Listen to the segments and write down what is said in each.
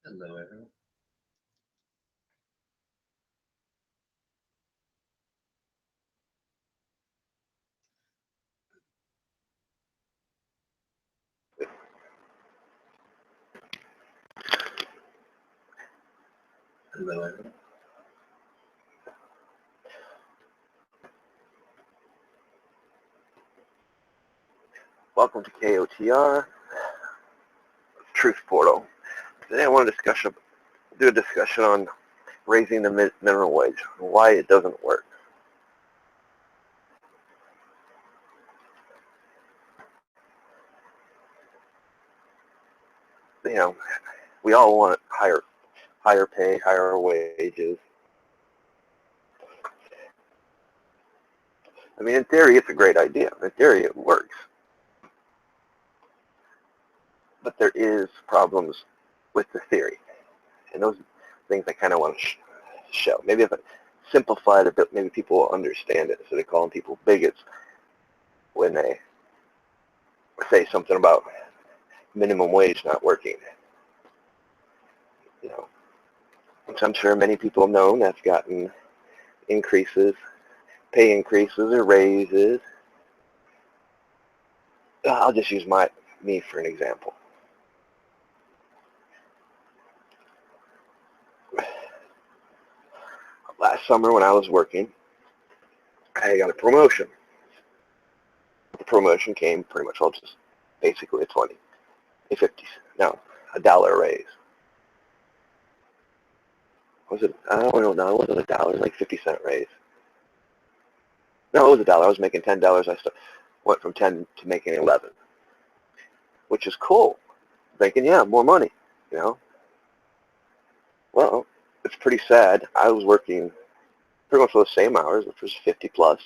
Hello, everyone. Hello, everyone. Welcome to KOTR Truth Portal. Today I want to do a discussion on raising the minimum wage, why it doesn't work. You know, we all want higher pay, higher wages. I mean, in theory, it's a great idea. In theory, it works. But there is problems with the theory, and those things I kind of want to show. Maybe if I simplify it a bit, maybe people will understand it instead of calling people bigots when they say something about minimum wage not working. You know, which I'm sure many people know that's gotten increases, pay increases or raises. I'll just use me for an example. Last summer when I was working, I got a promotion. The promotion came pretty much all just basically a 20, a 50, no, $1 raise. Was it? I don't know. No, it wasn't $1. Like 50-cent raise. No, it was $1. I was making $10. I went from 10 to making 11, which is cool. Thinking, yeah, more money. You know. Well, it's pretty sad. I was working pretty much for the same hours, which was 50 plus,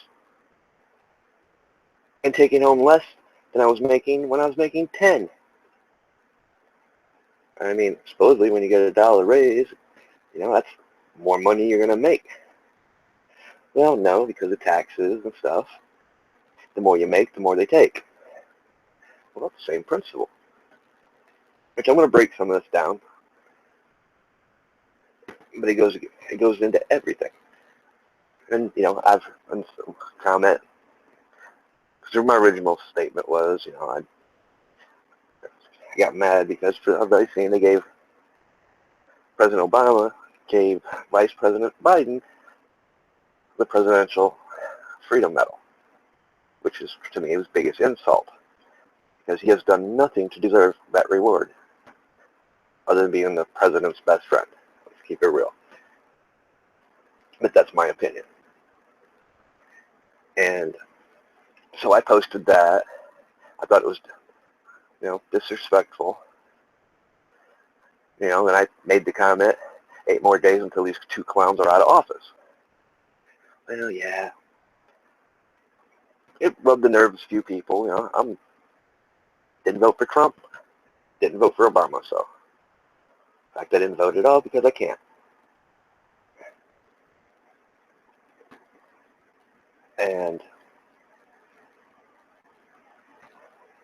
and taking home less than I was making when I was making 10. I mean, supposedly when you get $1 raise, you know, that's more money you're going to make. Well, no, because of taxes and stuff. The more you make, the more they take. Well, that's the same principle. Which I'm going to break some of this down, but it goes into everything. And you know, I've comment because my original statement was, you know, I got mad because I've already seen they gave President Obama gave Vice President Biden the Presidential Freedom Medal, which is to me his biggest insult because he has done nothing to deserve that reward other than being the president's best friend. Let's keep it real. But that's my opinion. And so I posted that. I thought it was, you know, disrespectful. You know, and I made the comment, 8 more days until these 2 clowns are out of office. Well, yeah. It rubbed the nerves of a few people. You know, didn't vote for Trump, didn't vote for Obama, so. In fact, I didn't vote at all because I can't. And,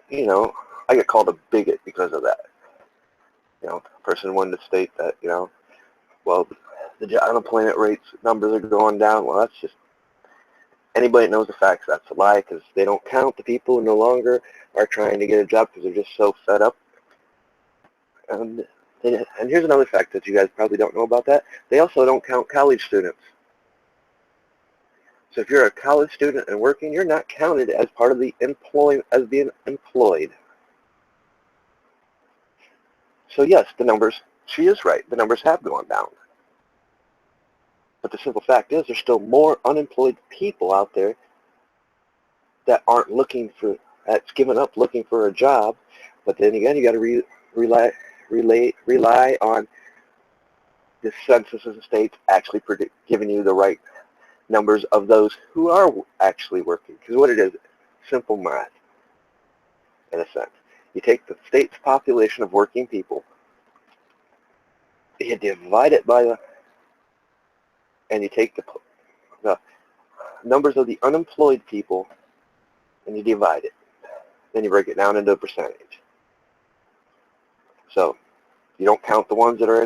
you know, I get called a bigot because of that. You know, a person wanted to state that, you know, well, the unemployment rates numbers are going down. Well, that's just, anybody that knows the facts, that's a lie because they don't count the people who no longer are trying to get a job because they're just so fed up. And here's another fact that you guys probably don't know about that. They also don't count college students. So if you're a college student and working, you're not counted as part of the as being employed. So yes, the numbers, she is right. The numbers have gone down. But the simple fact is there's still more unemployed people out there that aren't that's given up looking for a job. But then again, you got to rely on the census of the states actually giving you the right numbers of those who are actually working. Because what it is, simple math, in a sense. You take the state's population of working people, you divide it by and you take the numbers of the unemployed people, and you divide it. Then you break it down into a percentage. So You don't count the ones that are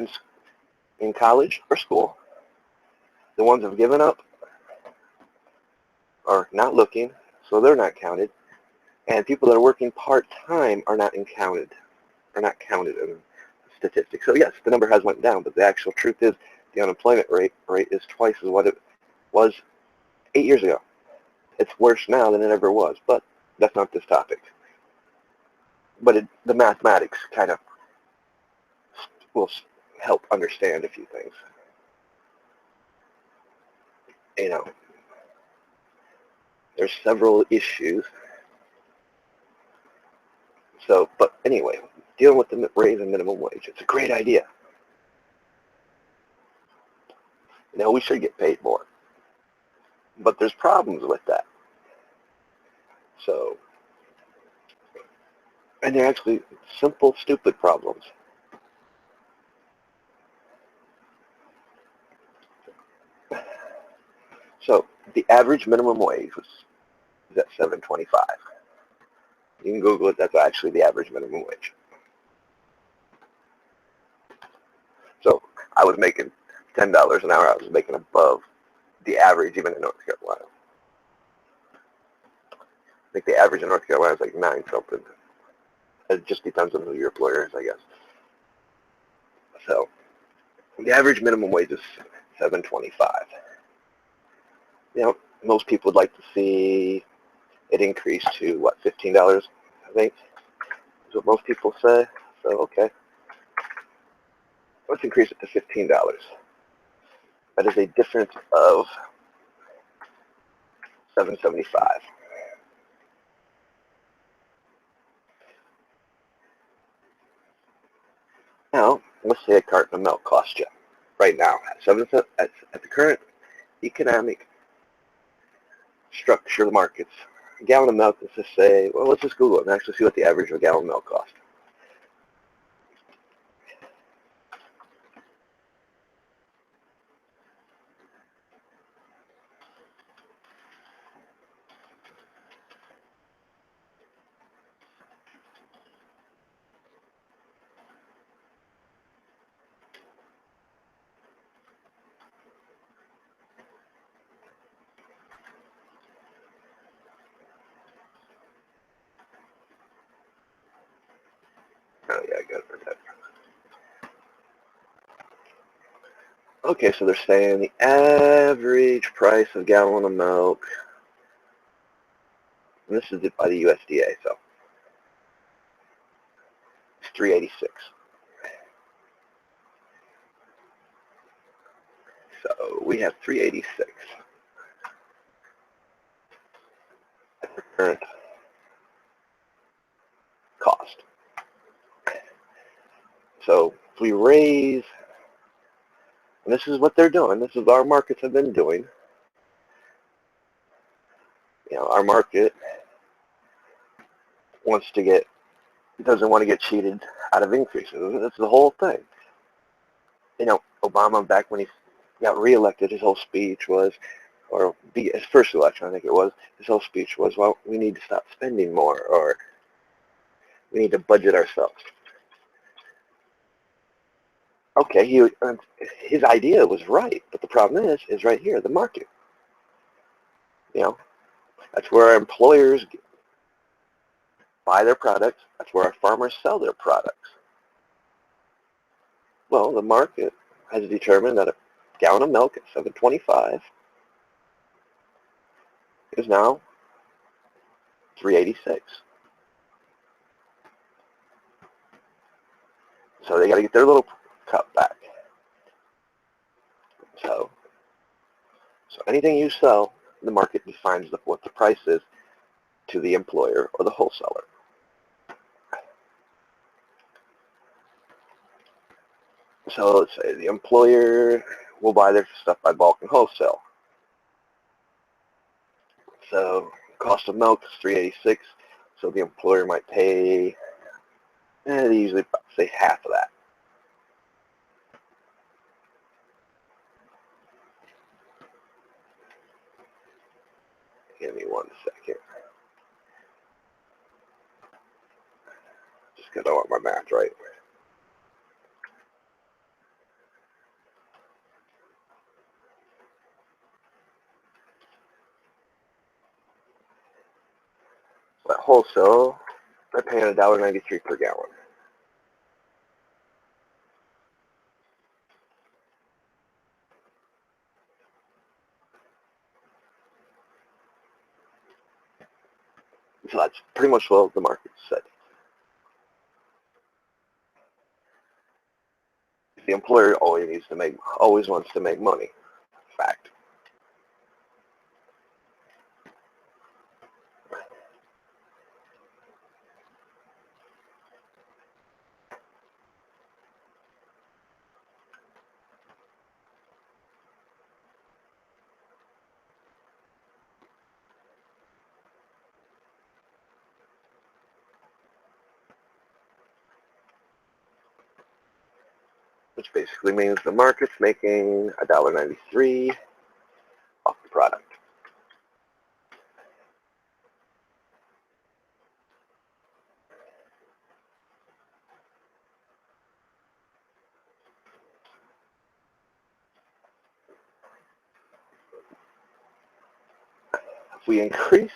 in college or school. The ones that have given up are not looking, so they're not counted. And people that are working part-time are not counted in the statistics. So yes, the number has went down, but the actual truth is the unemployment rate is twice as what it was 8 years ago. It's worse now than it ever was, but that's not this topic. But the mathematics kind of will help understand a few things. You know, there's several issues. So, but anyway, dealing with the raise in minimum wage, it's a great idea. Now, we should get paid more, but there's problems with that. So, and they're actually simple, stupid problems. So, the average minimum wage is at $7.25. You can Google it. That's actually the average minimum wage. So, I was making $10 an hour. I was making above the average even in North Carolina. I think the average in North Carolina is like 9 something. It just depends on who your employer is, I guess. So the average minimum wage is $7.25. You know, most people would like to see it increase to what, $15, I think. That's what most people say. So okay, let's increase it to $15. That is a difference of $7.75. Now, let's say a carton of milk costs you right now at the current economic structure of the markets. A gallon of milk, let's just say, well, let's just Google it and actually see what the average of a gallon of milk costs. Oh yeah, I got it for that. Okay, so they're saying the average price of a gallon of milk, and this is by the USDA, so it's $3.86. So we have $3.86 at the current cost. So if we raise, and this is what they're doing, this is what our markets have been doing. You know, our market doesn't want to get cheated out of increases. That's the whole thing. You know, Obama, back when he got reelected, his whole speech was, or his first election, I think it was, his whole speech was, well, we need to stop spending more, or we need to budget ourselves. Okay, his idea was right, but the problem is right here, the market. You know, that's where our employers buy their products. That's where our farmers sell their products. Well, the market has determined that a gallon of milk at $7.25 is now $3.86. So they got to get their little cut back. So anything you sell, the market defines what the price is to the employer or the wholesaler. So let's say the employer will buy their stuff by bulk and wholesale. So cost of milk is $3.86. So the employer might pay, they usually say half of that. Give me 1 second. Just because I want my math right. wholesale, they're paying $1.93 per gallon. So that's pretty much what the market said. The employer always wants to make money. Fact. Which basically means the market's making $1.93 off the product. If we increase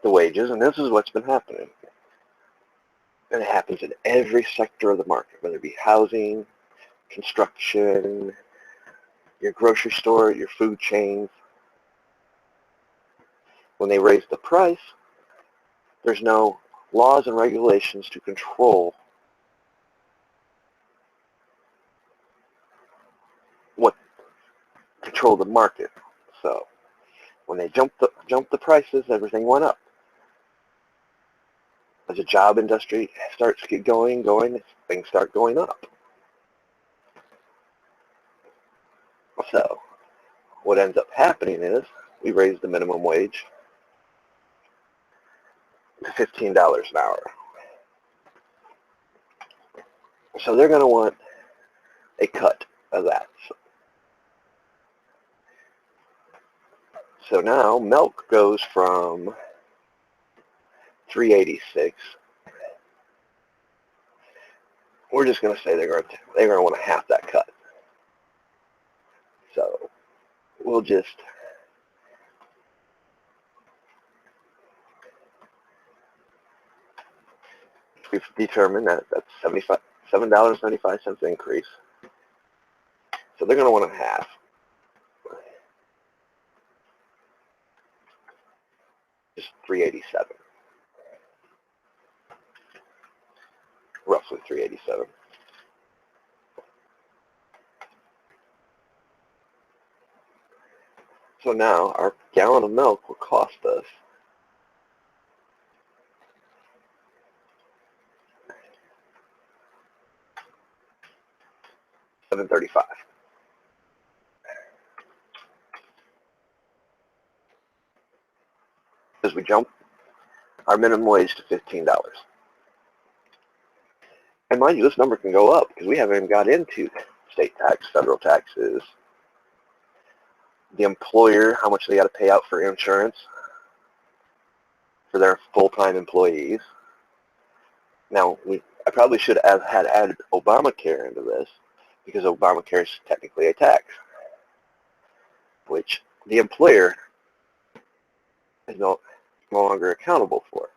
the wages, and this is what's been happening, and it happens in every sector of the market, whether it be housing, construction, your grocery store, your food chains. When they raise the price, there's no laws and regulations to control the market. So when they jump the prices, everything went up. As the job industry starts going, things start going up. So what ends up happening is we raise the minimum wage to $15 an hour. So they're going to want a cut of that. So now milk goes from $3.86. We're just going to say they're going to want to half that cut. So we'll just we've determined that that's $7.75 increase. So they're going to want a half. Just $3.87. Roughly $3.87. So now our gallon of milk will cost us $7.35. As we jump our minimum wage to $15. And mind you, this number can go up because we haven't even got into state tax, federal taxes, the employer, how much they got to pay out for insurance for their full-time employees. Now, I probably should have had added Obamacare into this because Obamacare is technically a tax, which the employer is no longer accountable for.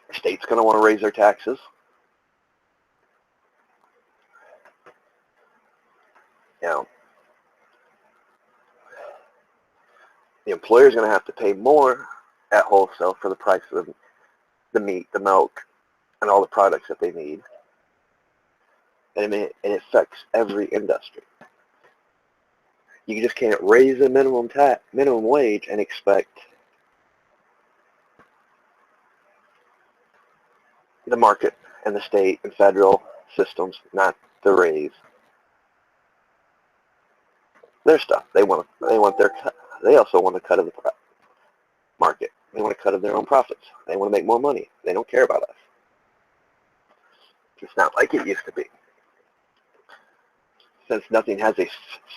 The state's going to want to raise their taxes. Now, the employer is going to have to pay more at wholesale for the price of the meat, the milk, and all the products that they need. And it affects every industry. You just can't raise the minimum wage and expect the market and the state and federal systems not to raise their stuff. They want their cut. They also want a cut of the market. They want a cut of their own profits. They want to make more money. They don't care about us. It's not like it used to be. Since nothing has a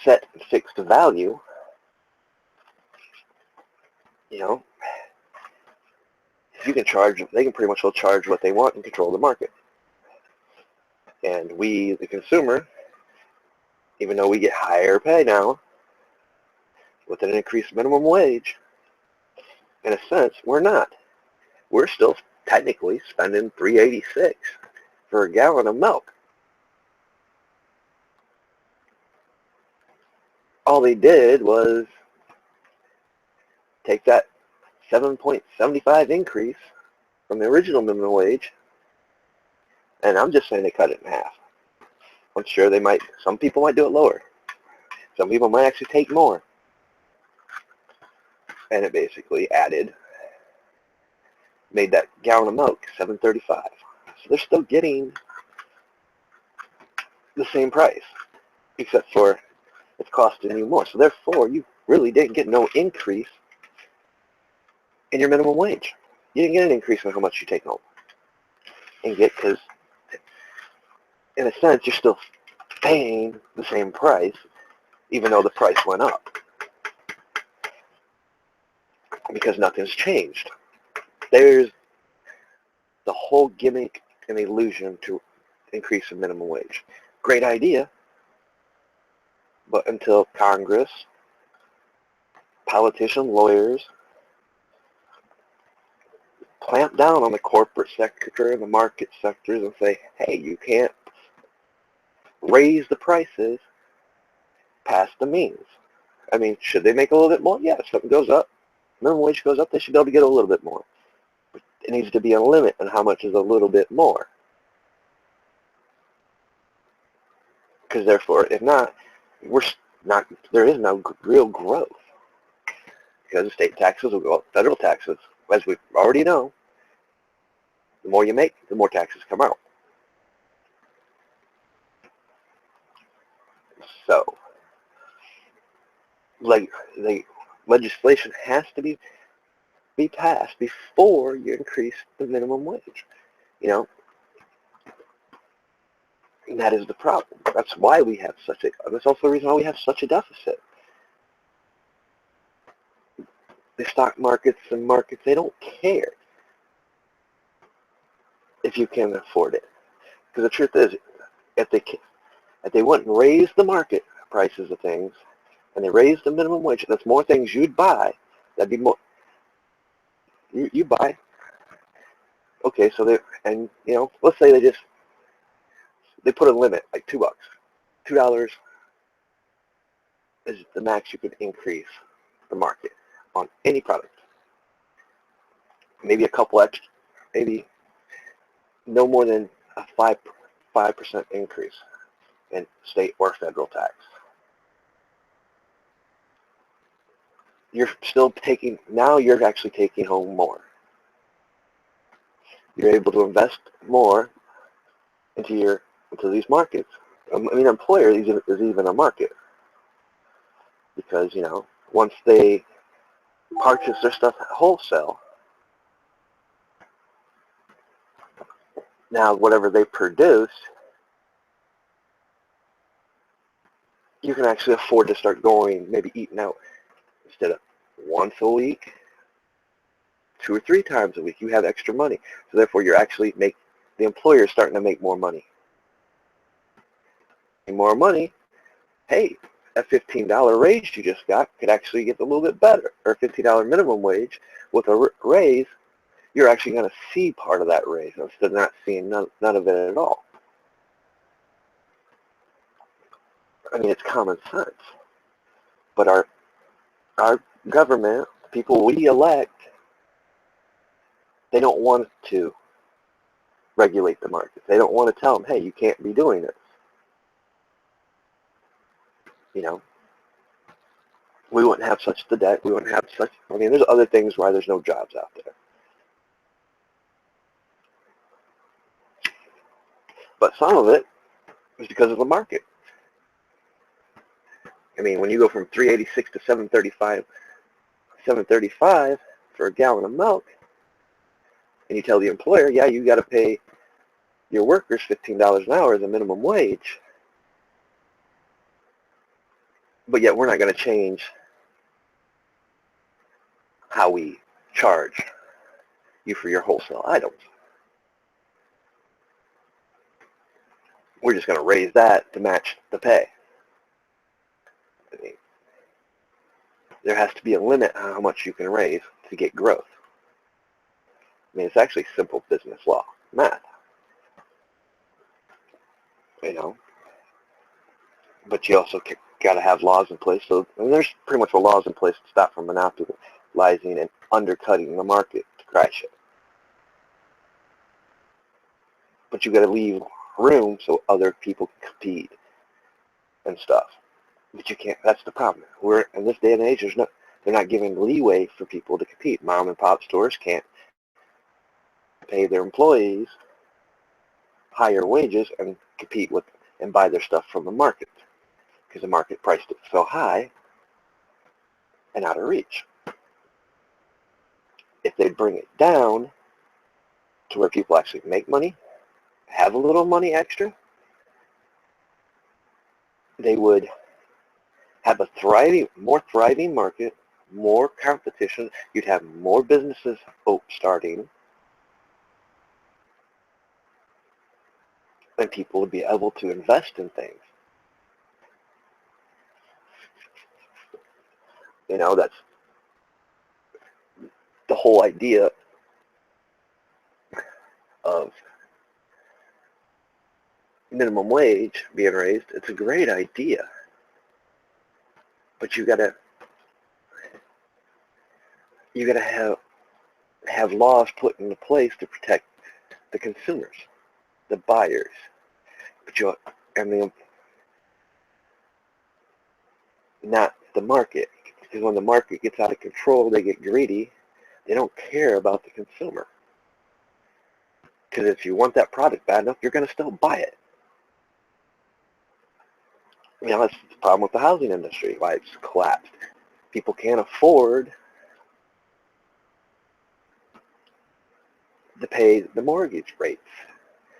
set and fixed value, you know, they can pretty much will charge what they want and control the market. And we, the consumer, even though we get higher pay now, with an increased minimum wage, in a sense, we're not. We're still technically spending $3.86 for a gallon of milk. All they did was take that 7.75 increase from the original minimum wage, and I'm just saying they cut it in half. I'm sure they might, some people might do it lower. Some people might actually take more. And it basically made that gallon of milk $7.35. So they're still getting the same price, except for it's costing you more. So therefore, you really didn't get no increase in your minimum wage. You didn't get an increase in how much you take home. And because in a sense, you're still paying the same price, even though the price went up. Because nothing's changed. There's the whole gimmick and illusion to increase the minimum wage. Great idea, but until Congress, politicians, lawyers, clamp down on the corporate sector and the market sectors and say, hey, you can't raise the prices past the means. I mean, should they make a little bit more? Yeah, if something goes up, minimum wage goes up, they should be able to get a little bit more. But it needs to be a limit on how much is a little bit more. Because therefore, if not, there is no real growth. Because state taxes will go up, federal taxes, as we already know, the more you make, the more taxes come out. So, like, the legislation has to be passed before you increase the minimum wage. You know, and that is the problem. That's why we have that's also the reason why we have such a deficit. The stock markets and markets, they don't care if you can afford it. Because the truth is, if they wouldn't raise the market prices of things, and they raised the minimum wage, that's more things you'd buy. That'd be more, you buy. Okay, so let's say they put a limit, like $2. $2 is the max you could increase the market on any product. Maybe a couple extra, maybe no more than a 5% increase in state or federal tax. You're actually taking home more. You're able to invest more into these markets. I mean, employer is even a market. Because, once they purchase their stuff wholesale, now whatever they produce, you can actually afford to start maybe eating out instead of once a week, 2 or 3 times a week. You have extra money. So therefore, the employer is starting to make more money. And more money, hey, that $15 raise you just got could actually get a little bit better. Or $15 minimum wage with a raise, you're actually going to see part of that raise instead of not seeing none of it at all. I mean, it's common sense. But our government, the people we elect, they don't want to regulate the markets. They don't want to tell them, hey, you can't be doing this. We wouldn't have such the debt. We wouldn't have there's other things why there's no jobs out there. But some of it is because of the market. I mean, when you go from $3.86 to $7.35 for a gallon of milk, and you tell the employer, yeah, you got to pay your workers $15 an hour as a minimum wage, but yet we're not going to change how we charge you for your wholesale items. We're just going to raise that to match the pay. I mean, there has to be a limit on how much you can raise to get growth. I mean, it's actually simple business law, math, you know. But you also got to have laws in place. So there's pretty much laws in place to stop from monopolizing and undercutting the market to crash it. But you got to leave room so other people can compete and stuff. But you can't. That's the problem. We're in this day and age. They're not giving leeway for people to compete. Mom and pop stores can't pay their employees higher wages and compete with and buy their stuff from the market because the market priced it so high and out of reach. If they bring it down to where people actually make money, have a little money extra, they would have a more thriving market, more competition. You'd have more businesses starting, and people would be able to invest in things. You know, that's the whole idea of minimum wage being raised. It's a great idea, but you gotta have laws put into place to protect the consumers, the buyers, not the market. Because when the market gets out of control, they get greedy. They don't care about the consumer. Because if you want that product bad enough, you're going to still buy it. You know, that's the problem with the housing industry, why it's collapsed. People can't afford to pay the mortgage rates.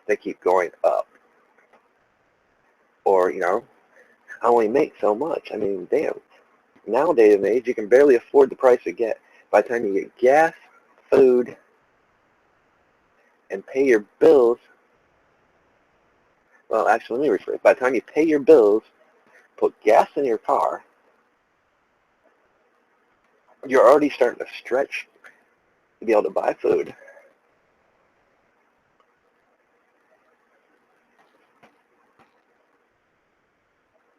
They keep going up. Or, you know, I only make so much. I mean, damn. Nowadays in age, you can barely afford the price of gas. By the time you get gas, food, and pay your bills, well, actually, let me rephrase. By the time you pay your bills, put gas in your car, you're already starting to stretch to be able to buy food.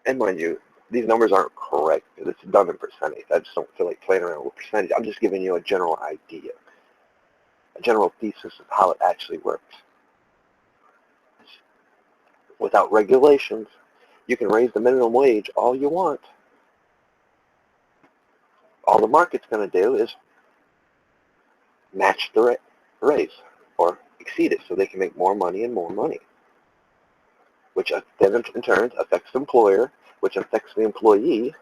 And mind you, these numbers aren't correct. It's done in percentage. I just don't feel like playing around with percentage. I'm just giving you a general idea, a general thesis of how it actually works. Without regulations, you can raise the minimum wage all you want. All the market's going to do is match the raise or exceed it so they can make more money and more money, which then in turn affects the employer, which affects the employee.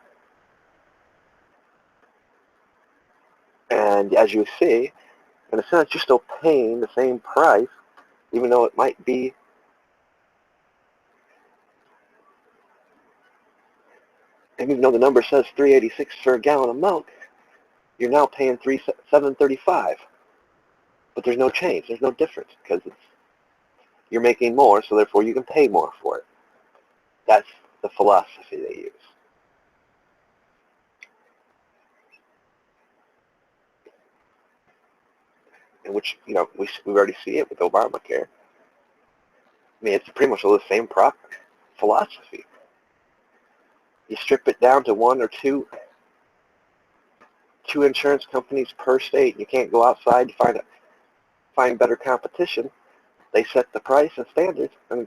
And as you see, in a sense, you're still paying the same price, even though it might be and even though the number says $3.86 for a gallon of milk, you're now paying $7.35. But there's no change. There's no difference because you're making more, so therefore you can pay more for it. That's the philosophy they use. In which, you know, we already see it with Obamacare. I mean, it's pretty much all the same philosophy. You strip it down to one or two insurance companies per state. You can't go outside to find better competition. They set the price and standards, and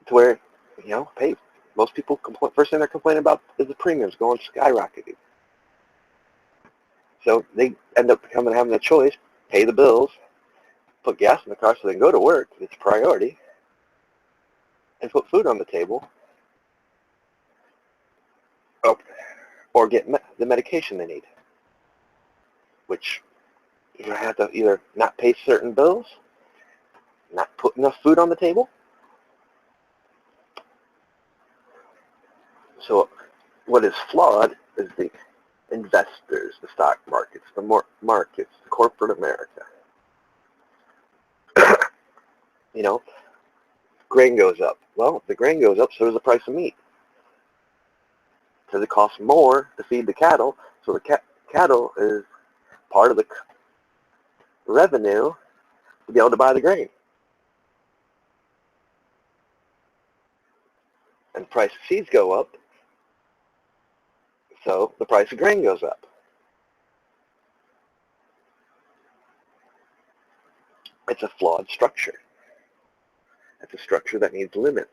to where, you know, hey, most people first thing they're complaining about is the premiums going skyrocketing. So they end up having a choice: pay the bills, put gas in the car so they can go to work. It's a priority, and put food on the table. Or get the medication they need, which you're going to have to either not pay certain bills, not put enough food on the table. So what is flawed is the investors, the stock markets, the markets, the corporate America. You know, grain goes up. Well, if the grain goes up, so does the price of meat. because it costs more to feed the cattle, so the cattle is part of the revenue to be able to buy the grain. And the price of seeds go up, so the price of grain goes up. It's a flawed structure. It's a structure that needs limits.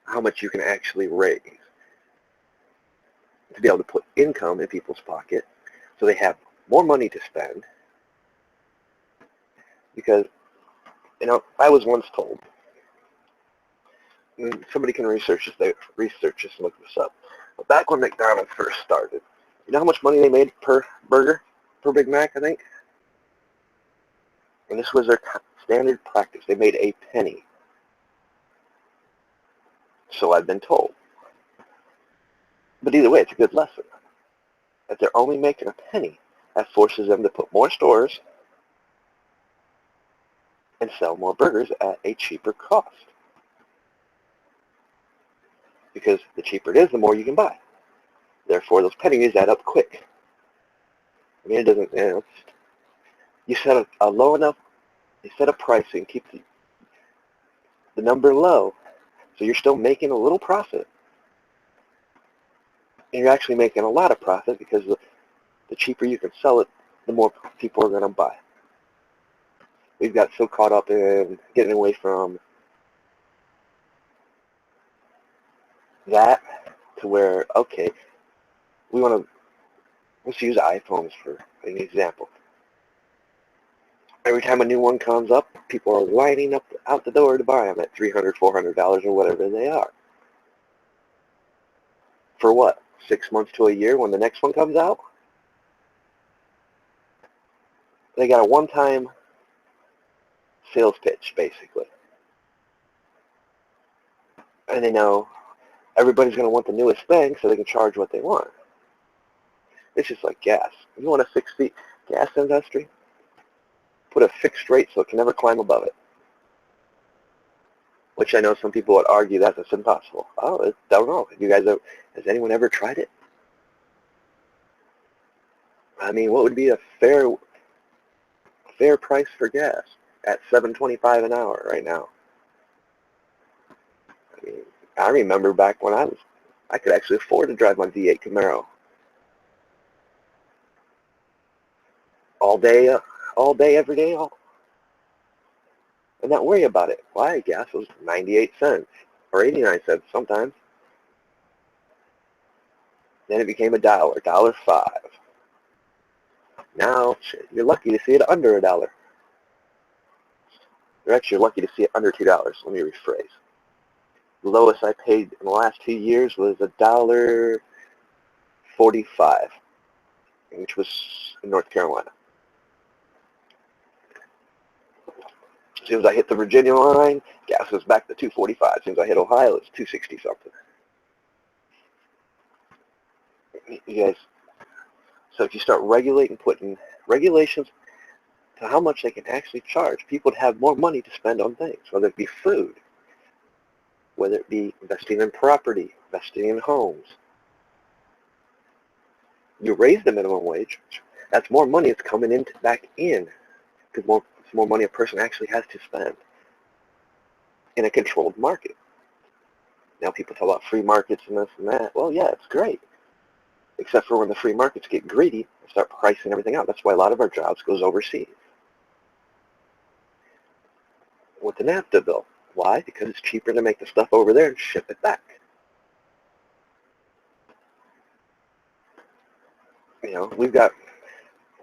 How much you can actually raise to be able to put income in people's pocket so they have more money to spend. Because, I was once told, and somebody can research this and look this up, but back when McDonald's first started, you know how much money they made per burger, per Big Mac, I think? And this was their standard practice. They made a penny. So I've been told. But either way, it's a good lesson. If they're only making a penny, that forces them to put more stores and sell more burgers at a cheaper cost. Because the cheaper it is, the more you can buy. Therefore, those pennies add up quick. I mean, it doesn't, you set a low enough, you set a pricing, keep the number low, so you're still making a little profit. And you're actually making a lot of profit because the cheaper you can sell it, the more people are going to buy. We've got so caught up in getting away from that to where, okay, let's use iPhones for an example. Every time a new one comes up, people are lining up out the door to buy them at $300, $400 or whatever they are. For what? 6 months to a year when the next one comes out? They got a one-time sales pitch, basically. And they know everybody's going to want the newest thing so they can charge what they want. It's just like gas. You want to fix the gas industry? Put a fixed rate so it can never climb above it. Which I know some people would argue that it's impossible. I don't know. Has anyone ever tried it? I mean, what would be a fair price for gas at $7.25 an hour right now? I mean, I remember back when I could actually afford to drive my V8 Camaro all day, every day, and not worry about it. Why? Gas was 98 cents or 89 cents sometimes. Then it became $1.05. Now you're lucky to see it under $1. You're actually lucky to see it under $2. Let me rephrase. The lowest I paid in the last 2 years was $1.45, which was in North Carolina. As soon as I hit the Virginia line, gas was back to $2.45. As soon as I hit Ohio, it's $2.60 something. You guys, so if you start putting regulations to how much they can actually charge, people would have more money to spend on things, whether it be food, whether it be investing in property, investing in homes. You raise the minimum wage, that's more money that's coming back in, because it's more money a person actually has to spend in a controlled market. Now people talk about free markets and this and that. Well, yeah, it's great. Except for when the free markets get greedy and start pricing everything out. That's why a lot of our jobs goes overseas. With the NAFTA bill. Why? Because it's cheaper to make the stuff over there and ship it back.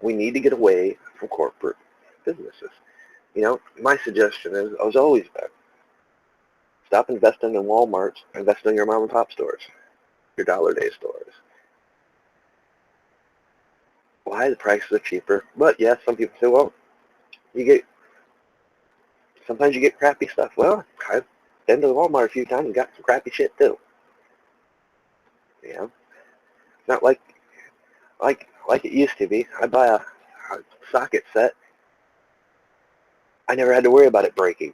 We need to get away from corporate businesses. My suggestion has always been, stop investing in Walmarts, invest in your mom and pop stores, your dollar day stores. Why? The prices are cheaper. But yes, some people say, well, sometimes you get crappy stuff. Well, I've been to the Walmart a few times and got some crappy shit too. It's not like it used to be. I buy a socket set. I never had to worry about it breaking.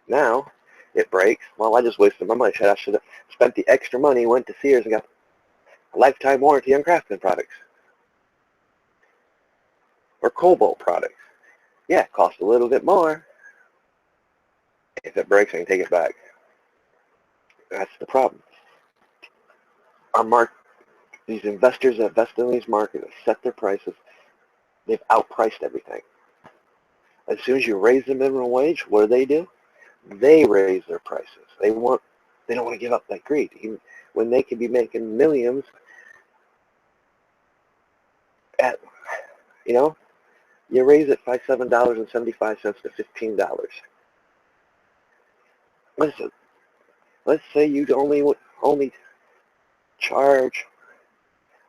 Now, it breaks. Well, I just wasted my money. I should have spent the extra money, went to Sears and got lifetime warranty on Craftsman products or Cobalt products. Yeah, it costs a little bit more. If it breaks, I can take it back. That's the problem. These investors that invest in these markets set their prices. They've outpriced everything. As soon as you raise the minimum wage, what do? They raise their prices. They don't want to give up that greed. Even when they could be making millions at, you raise it by $7.75 to $15. Listen, let's say you'd only charge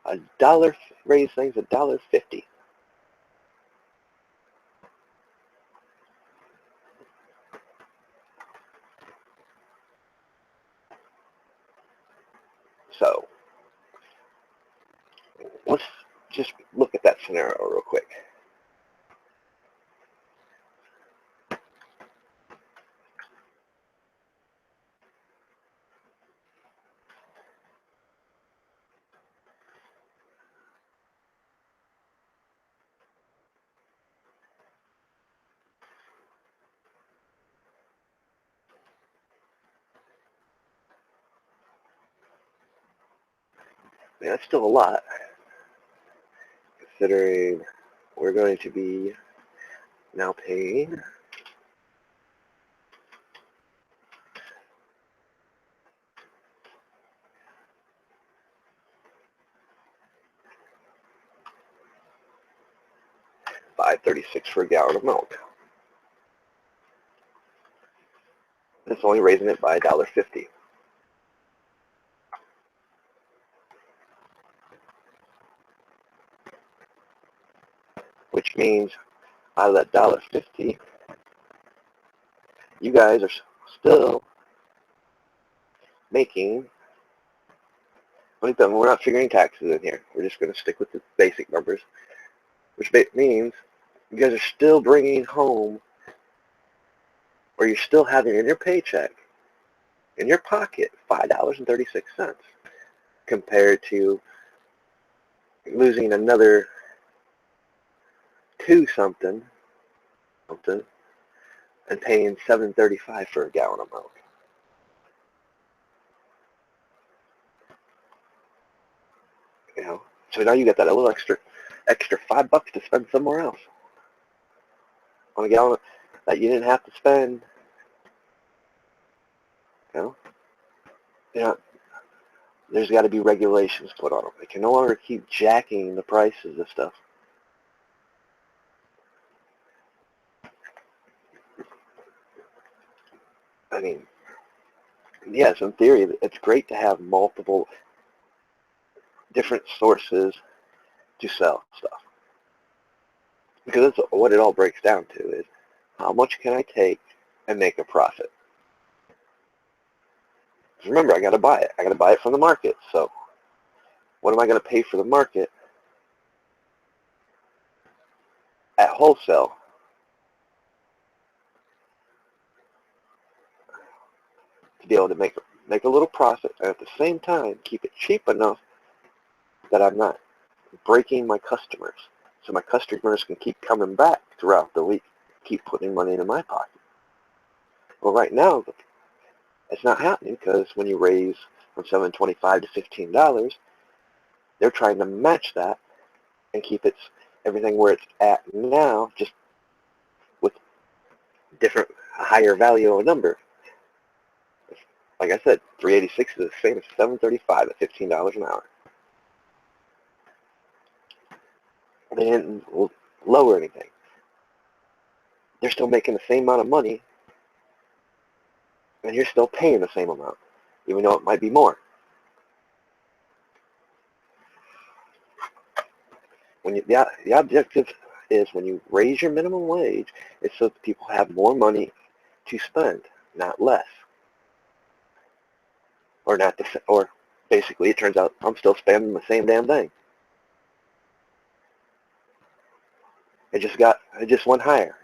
a dollar, raise things $1.50. So let's just look at that scenario real quick. I mean, that's still a lot, considering we're going to be now paying $5.36 for a gallon of milk. It's only raising it by $1.50. Which means out of that $1.50, you guys are still making, we're not figuring taxes in here. We're just going to stick with the basic numbers, which means you guys are still bringing home, or you're still having in your paycheck, in your pocket, $5.36 compared to losing another two something and paying $7.35 for a gallon of milk. So now you got that a little extra $5 to spend somewhere else on a gallon that you didn't have to spend. There's got to be regulations put on them. They can no longer keep jacking the prices of stuff. I mean, yes, in theory, it's great to have multiple different sources to sell stuff. Because that's what it all breaks down to, is how much can I take and make a profit? Because remember, I got to buy it. I got to buy it from the market. So what am I going to pay for the market at wholesale? To be able to make a little profit, and at the same time keep it cheap enough that I'm not breaking my customers, so my customers can keep coming back throughout the week, keep putting money into my pocket. Well, right now it's not happening, because when you raise from $7.25 to $15, they're trying to match that and keep everything where it's at now, just with different higher value of a number. Like I said, $3.86 is the same as $7.35 at $15 an hour. They didn't lower anything. They're still making the same amount of money, and you're still paying the same amount, even though it might be more. The objective is, when you raise your minimum wage, it's so that people have more money to spend, not less. Or basically, it turns out I'm still spending the same damn thing. It just went higher.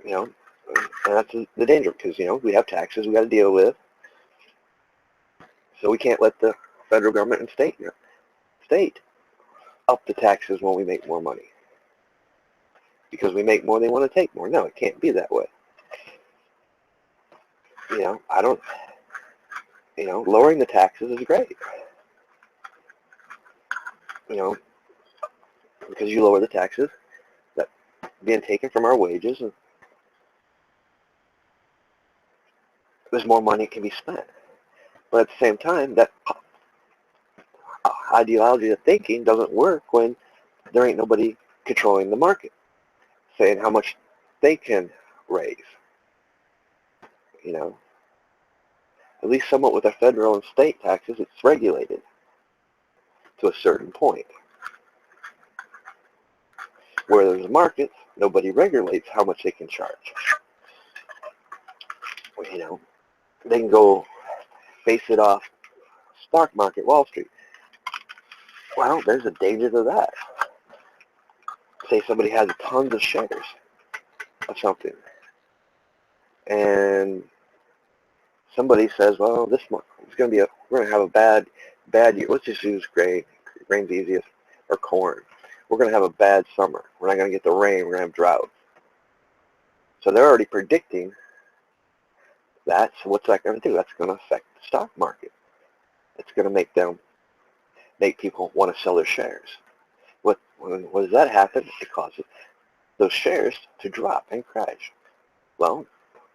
And that's the danger, because we have taxes we got to deal with. So we can't let the federal government and state up the taxes when we make more money. Because we make more, they want to take more. No, it can't be that way. I don't, lowering the taxes is great. Because you lower the taxes that being taken from our wages, and there's more money can be spent. But at the same time, that ideology of thinking doesn't work when there ain't nobody controlling the market, saying how much they can raise. At least somewhat with our federal and state taxes, it's regulated to a certain point. Where there's markets, nobody regulates how much they can charge. They can go base it off stock market, Wall Street. Well, there's a danger to that. Say somebody has tons of shares of something, and somebody says, well, this month we're going to have a bad year. Let's just use grain. Grain's easiest, or corn. We're going to have a bad summer. We're not going to get the rain. We're going to have drought. So they're already predicting that. So what's that going to do? That's going to affect the stock market. It's going to make people want to sell their shares. When does that happen? It causes those shares to drop and crash. Well,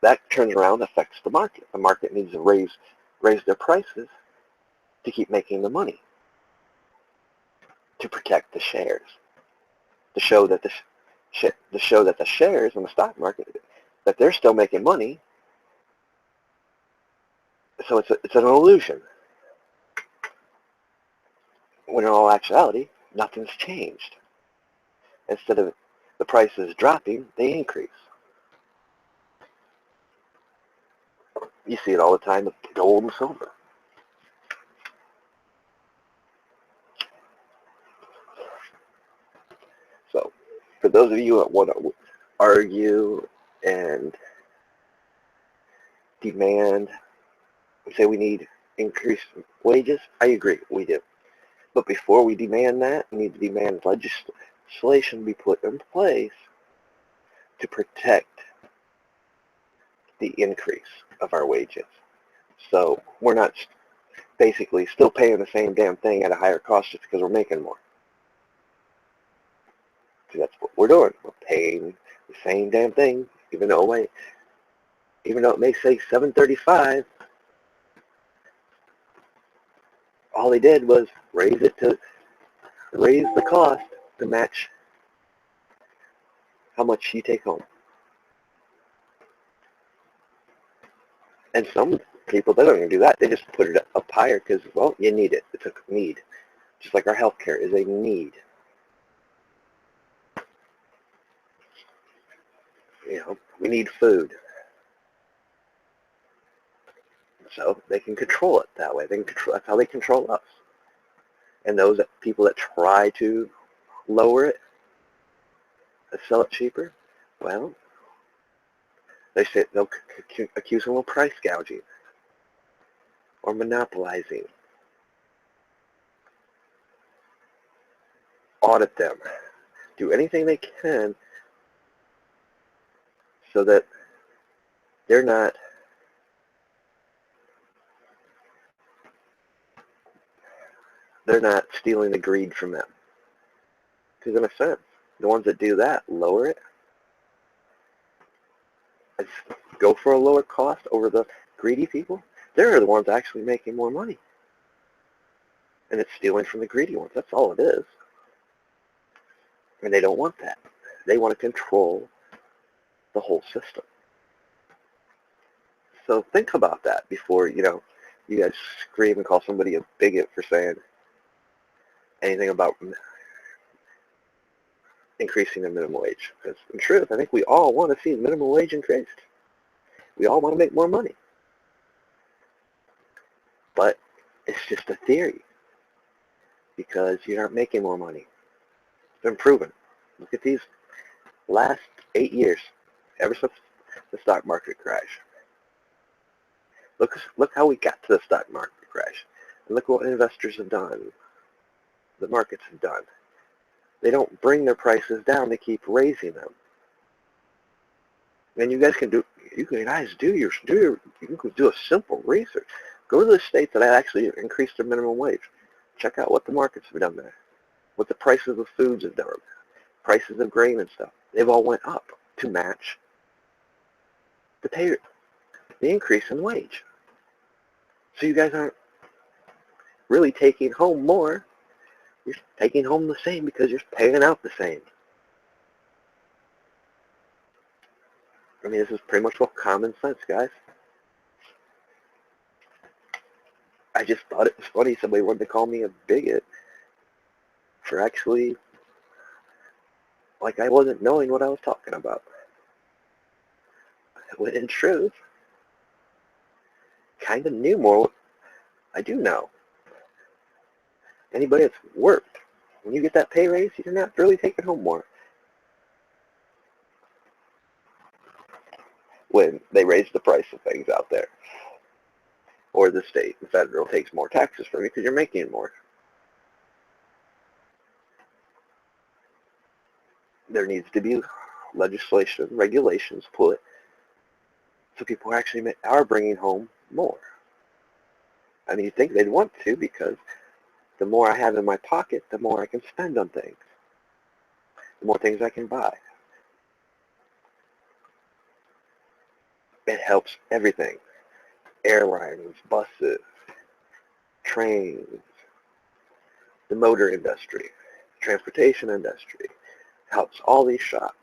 that turns around and affects the market. The market needs to raise their prices to keep making the money, to protect the shares, to show that the shares in the stock market, that they're still making money. So it's an illusion. When in all actuality, nothing's changed. Instead of the prices dropping, they increase. You see it all the time with gold and silver. So, for those of you that want to argue and demand, say we need increased wages, I agree, we do. But before we demand that, we need to demand legislation be put in place to protect the increase of our wages. So we're not basically still paying the same damn thing at a higher cost just because we're making more. See, that's what we're doing. We're paying the same damn thing, even though it may say $7.35. All they did was raise the cost to match how much you take home. And some people, they don't even do that. They just put it up higher because, well, you need it. It's a need. Just like our health care is a need. We need food. So they can control it that way. That's how they control us. And those people that try to lower it, sell it cheaper, well, they'll accuse them of price gouging or monopolizing. Audit them. Do anything they can so that they're not stealing the greed from them. Because in a sense, the ones that do that, lower it, go for a lower cost over the greedy people, they're the ones actually making more money. And it's stealing from the greedy ones. That's all it is. And they don't want that. They want to control the whole system. So think about that before, you guys scream and call somebody a bigot for saying anything about increasing the minimum wage. Because in truth, I think we all want to see the minimum wage increased. We all want to make more money. But it's just a theory because you aren't making more money. It's been proven. Look at these last 8 years, ever since the stock market crash. Look how we got to the stock market crash. And look what investors have done. The markets have done. They don't bring their prices down. They keep raising them. And you guys can do a simple research. Go to the states that actually increased their minimum wage. Check out what the markets have done there. What the prices of foods have done. Prices of grain and stuff. They've all went up to match the increase in wage. So you guys aren't really taking home more. You're taking home the same because you're paying out the same. I mean, this is pretty much what common sense, guys. I just thought it was funny somebody wanted to call me a bigot for actually, like I wasn't knowing what I was talking about. When in truth, kind of knew more. I do know. Anybody that's worked, when you get that pay raise, you're not really taking home more. When they raise the price of things out there. Or the state and federal takes more taxes from you because you're making more. There needs to be legislation, regulations put so people actually are bringing home more. I mean, you'd think they'd want to, because the more I have in my pocket, the more I can spend on things. The more things I can buy. It helps everything. Airlines, buses, trains, the motor industry, transportation industry. Helps all these shops.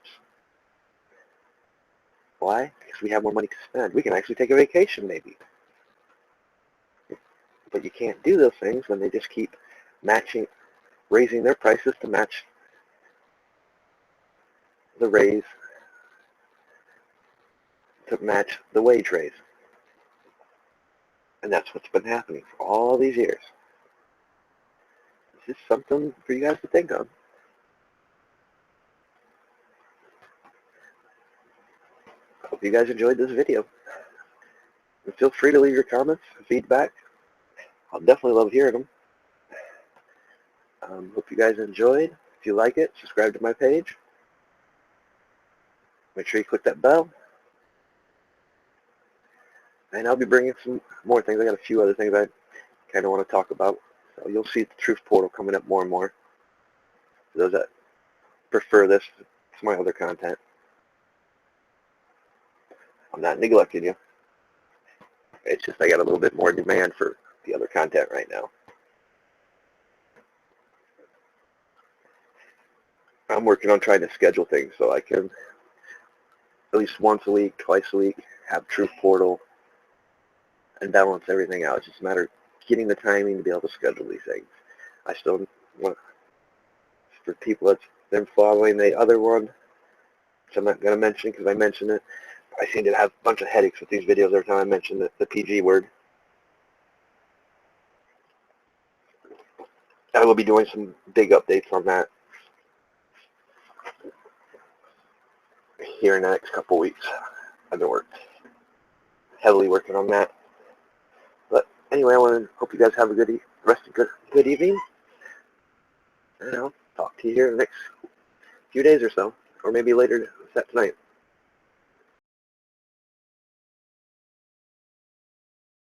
Why? Because we have more money to spend. We can actually take a vacation maybe. But you can't do those things when they just keep raising their prices to match the wage raise. And that's what's been happening for all these years. This is something for you guys to think on. Hope you guys enjoyed this video. And feel free to leave your comments and feedback. I'll definitely love hearing them. Hope you guys enjoyed. If you like it, subscribe to my page. Make sure you click that bell. And I'll be bringing some more things. I got a few other things I kind of want to talk about. So you'll see the Truth Portal coming up more and more. For those that prefer this, it's my other content. I'm not neglecting you. It's just I got a little bit more demand for the other content right now. I'm working on trying to schedule things so I can at least once a week, twice a week, have Truth Portal and balance everything out. It's just a matter of getting the timing to be able to schedule these things. I still want, for people that's been following the other one, which I'm not going to mention because I mentioned it, I seem to have a bunch of headaches with these videos every time I mention the PG word. I will be doing some big updates on that here in the next couple weeks. I've been heavily working on that. But anyway, I hope you guys have a good evening. And I'll talk to you here in the next few days or so, or maybe later tonight.